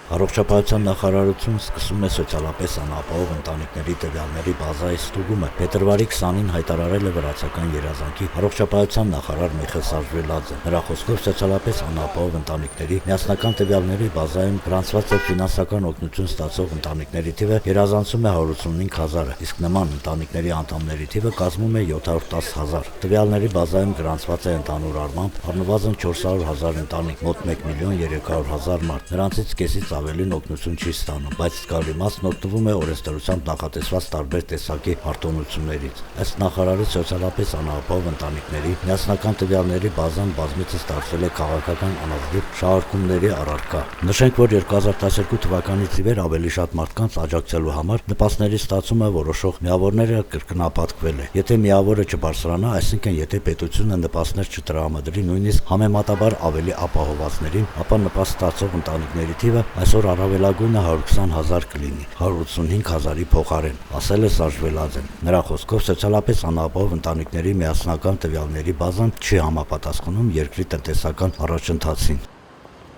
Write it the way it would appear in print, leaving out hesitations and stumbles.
Առողջապահության նախարարությունն սկսում է սոցիալապես անապահով ընտանիքների տվյալների բազայի ստուգումը։ Փետրվարի 20-ին հայտարարել է վրացական երազանքի առողջապահության նախարար Միխել Սաժվելաձեն։ Նրա խոսքով սոցիալապես անապահով ընտանիքների միասնական տվյալների բազայում գրանցված է ֆինանսական օգնություն ստացող ընտանիքների թիվը գերազանցում է 185,000-ը, իսկ նման ընտանիքների անդամների թիվը կազմում է 710,000։ Տվյալների բազայում գրանցված է ընդհանուր առմամբ առնվազն 400,000 ընտանիք, մոտ 1,300,000 մարդ։ Նրանցից կեսից ավելին օգնություն չի ստանում, բայց զգալի մասն օգտվում է օրենսդրությամբ նախատեսված տարբեր տեսակի արտոնություններից։ Ըստ նախարարի, սոցիալապես անապահով ընտանիքների միասնական տվյալների բազան բազմիցս դարձել է քաղաքական անազգետ շահարկումների առարկա։ Նշենք, որ 2012 թվականից ի վեր ավելի շատ մարդկանց աջակցելու համար նպաստների ստացումը որոշող միավորները կրկնապատկվել է։ Եթե միավորը չբարձրանա, այսինքն եթե պետությունը նպաստներ չտրամադրի նույնիսկ համեմատաբար ավելի ապահովվածներին, ապա նպաստ ստացող ընտանիքների թիվը այսօր առավելագույնը 120,000 կլինի, 185,000-ի փոխարեն, ասել է Սաժվելաձեն։ Նրա խոսքով սոցիալապես անապահով ընտանիքների միասնական տվյալների բազան չի համապատասխանում երկրի տնտեսական առաջընթացին։